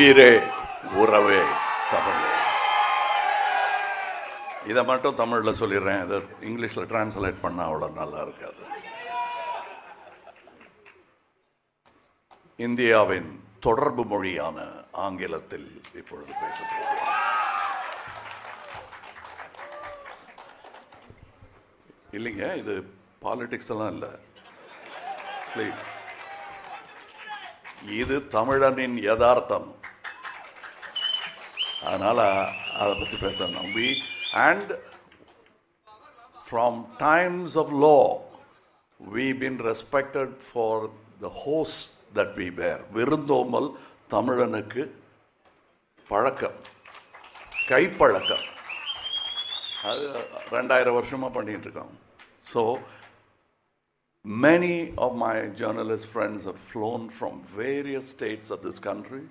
உயிரே உறவே தமிழே. இதை மட்டும் தமிழில் சொல்லிடுறேன், இதை இங்கிலீஷில் டிரான்ஸ்லேட் பண்ணால் அவ்வளோ நல்லா இருக்காது. இந்தியாவின் தொடர்பு மொழியான ஆங்கிலத்தில் இப்பொழுது பேசப்படுகிறோம். இல்லைங்க, இது பாலிடிக்ஸ் எல்லாம் இல்லை, ப்ளீஸ். இது தமிழனின் யதார்த்தம், அதனால அதை பற்றி பேசணும். And from times of law we've been respected for the host that we bear. விருந்தோம்பல் தமிழனுக்கு பழக்கம், கைப்பழக்கம். அது 2000 வருஷமாக பண்ணிட்டு இருக்கோம். So many of my journalist friends have flown from various states of this country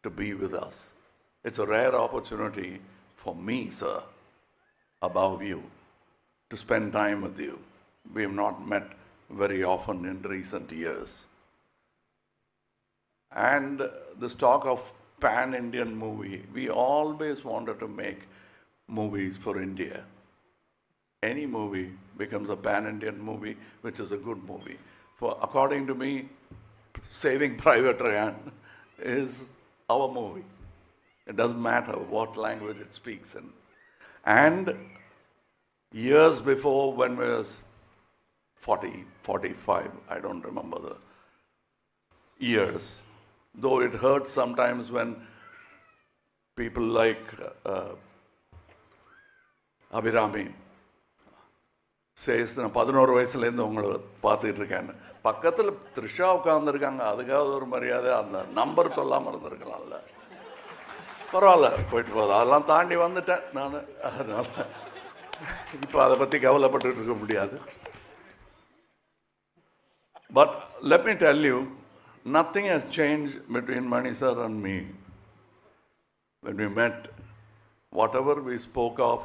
to be with us. It's a rare opportunity for me, sir, above you, to spend time with you. We have not met very often in recent years. And this talk of pan-Indian movie, we always wanted to make movies for India. Any movie becomes a pan-Indian movie, which is a good movie. For according to me, Saving Private Ryan is our movie. It doesn't matter what language it speaks in. And years before, when I was 40, 45, I don't remember the years, though it hurts sometimes when people like Abhirami says, நான் 11 வயசுலேருந்து உங்களை பார்த்துட்டு இருக்கேன்னு. பக்கத்தில் த்ரிஷா உட்காந்துருக்காங்க, அதுக்காவது ஒரு மரியாதை, அந்த நம்பர் சொல்லாமல் இருந்திருக்கலாம்ல. பரவாயில்ல, போயிட்டு போகுது, அதெல்லாம் தாண்டி வந்துட்டேன் நான். அதனால் இப்போ அதை பற்றி கவலைப்பட்டு இருக்க முடியாது. But let me tell you, nothing has changed between Mani sir and me. When we met, whatever we spoke of,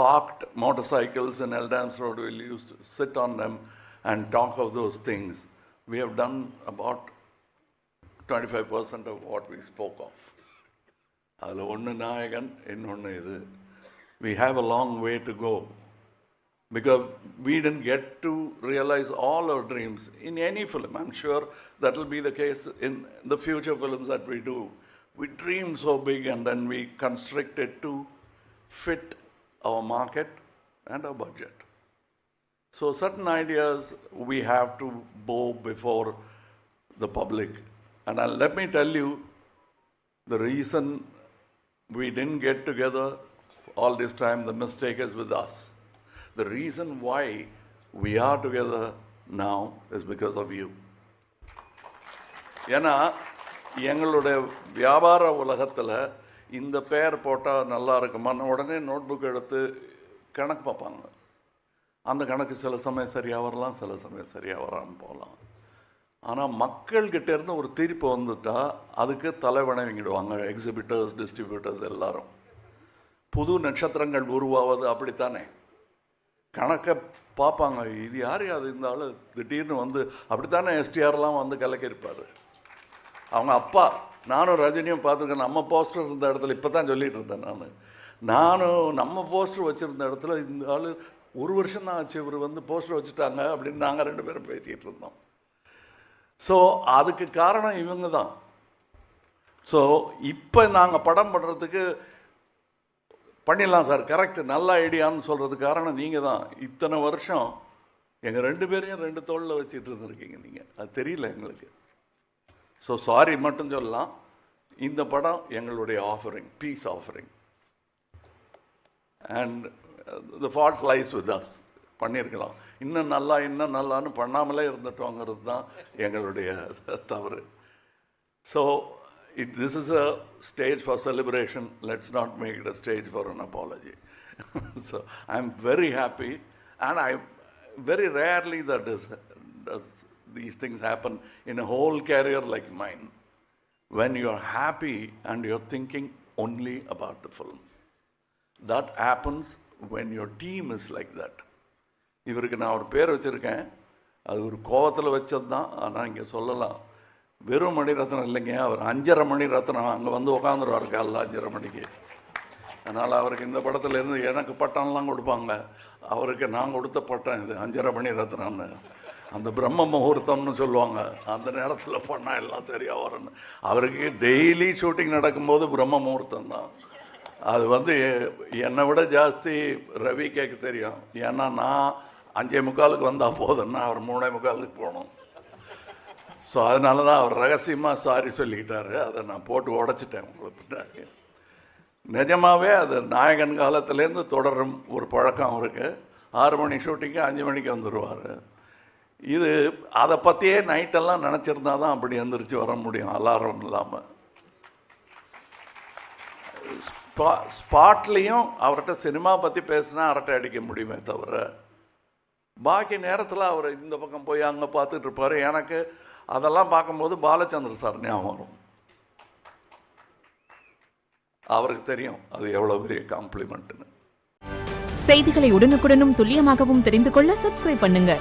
parked motorcycles in Eldams Road, we used to sit on them and talk of those things. We have done about 25% of what we spoke of. அதில் ஒன்று நாயகன், இன்னொன்று இது. We have a long way to go because we didn't get to realize all our dreams in any film. I'm sure that will be the case in the future films that we do. We dream so big and then we constrict it to fit our market and our budget. So certain ideas we have to bow before the public. And let me tell you, the reason we didn't get together all this time, the mistake is with us. The reason why we are together now is because of you. ஏன்னா எங்களுடைய வியாபார உலகத்தில் இந்த பேர் போட்டால் நல்லா இருக்குமான்னு உடனே நோட் புக் எடுத்து கணக்கு பார்ப்பாங்க. அந்த கணக்கு சில சமயம் சரியாக வரலாம், சில சமயம் சரியாக வராமல் போகலாம். ஆனால் மக்கள்கிட்ட இருந்து ஒரு தீர்ப்பு வந்துட்டால் அதுக்கு தலைவணங்கிடுவாங்க எக்ஸிபிட்டர்ஸ், டிஸ்ட்ரிபியூட்டர்ஸ் எல்லாரும். புது நட்சத்திரங்கள் உருவாவது அப்படித்தானே. கணக்கை பார்ப்பாங்க, இது யார் அது இந்த ஆள் திடீர்னு வந்து, அப்படித்தானே எஸ்டிஆர்லாம் வந்து கலக்கியிருப்பார். அவங்க அப்பா, நானும் ரஜினியும் பார்த்துருக்கேன். நம்ம போஸ்டர் இருந்த இடத்துல, இப்போ தான் சொல்லிகிட்டு இருந்தேன் நானும் நம்ம போஸ்டர் வச்சுருந்த இடத்துல இந்த ஆள் 1 வருஷம் தான் ஆச்சு இவர் வந்து போஸ்டர் வச்சுட்டாங்க அப்படின்னு நாங்கள் 2 பேரும் பேசிக்கிட்டு இருந்தோம். ஸோ அதுக்கு காரணம் இவங்க தான். ஸோ இப்போ நாங்கள் படம் பண்ணுறதுக்கு பண்ணிடலாம் சார், கரெக்ட், நல்ல ஐடியான்னு சொல்கிறதுக்கு காரணம் நீங்கள் தான். இத்தனை வருஷம் எங்கள் 2 பேரையும் 2 தோளில் வச்சுட்டு இருந்துருக்கீங்க நீங்கள், அது தெரியல எங்களுக்கு. ஸோ சாரி மட்டும் சொல்லலாம். இந்த படம் எங்களுடைய offering, piece offering. And the fault lies with us. பண்ணியிருக்கலாம், இன்னும் நல்லான்னு பண்ணாமலே இருந்துட்டோங்கிறது தான் எங்களுடைய தவறு. So this is a stage for celebration. Let's not make it a stage for an apology. So I'm very happy, and I very rarely does these things happen in a whole career like mine, when you're happy and you're thinking only about the film. That happens when your team is like that. இவருக்கு நான் ஒரு பேர் வச்சுருக்கேன், அது ஒரு கோவத்தில் வச்சது தான். ஆனால் இங்கே சொல்லலாம், வெறும் மணிரத்னம் இல்லைங்க, அவர் 5:30 மணிரத்னம். அங்கே வந்து உட்காந்துருவார் காலைல 5:30 மணிக்கு. அதனால் அவருக்கு இந்த படத்துல இருந்து எனக்கு பட்டம்லாம் கொடுப்பாங்க, அவருக்கு நான் கொடுத்த பட்டம் இது 5:30 மணிரத்னம்னு. அந்த பிரம்ம முகூர்த்தம்னு சொல்லுவாங்க, அந்த நேரத்தில் பண்ணால் எல்லாம் சரியாக வரணும். அவருக்கு டெய்லி ஷூட்டிங் நடக்கும்போது பிரம்ம முகூர்த்தம் தான். அது வந்து என்னை விட ஜாஸ்தி ரவி கேட்க தெரியும். ஏன்னா நான் 5:45 வந்தால் போதும்னா அவர் 3:45 போகணும். ஸோ அதனால தான் அவர் ரகசியமாக சாரி சொல்லிக்கிட்டாரு. அதை நான் போட்டு உடச்சிட்டேன் உங்களுக்கு பின்னாடி. நிஜமாகவே அது நாயகன் காலத்துலேருந்து தொடரும் ஒரு பழக்கம் அவருக்கு. 6 மணி ஷூட்டிங்கு 5 மணிக்கு வந்துடுவார். இது அதை பற்றியே நைட்டெல்லாம் நினச்சிருந்தா தான் அப்படி எந்திரிச்சு வர முடியும் அலாரம் இல்லாமல். ஸ்பாட்லேயும் அவர்கிட்ட சினிமா பற்றி பேசினா அரட்டை அடிக்க முடியுமே தவிர, பாக்கி நேரத்தில் அவர் இந்த பக்கம் போய் அங்கே பார்த்துட்டு இருப்பார். எனக்கு அதெல்லாம் பார்க்கும்போது பாலச்சந்திர சார் ஞாபகம் வரும். அவருக்கு தெரியும் அது எவ்வளோ பெரிய காம்ப்ளிமெண்ட்னு. செய்திகளை உடனுக்குடனும் துல்லியமாகவும் தெரிந்து கொள்ள சப்ஸ்கிரைப் பண்ணுங்க.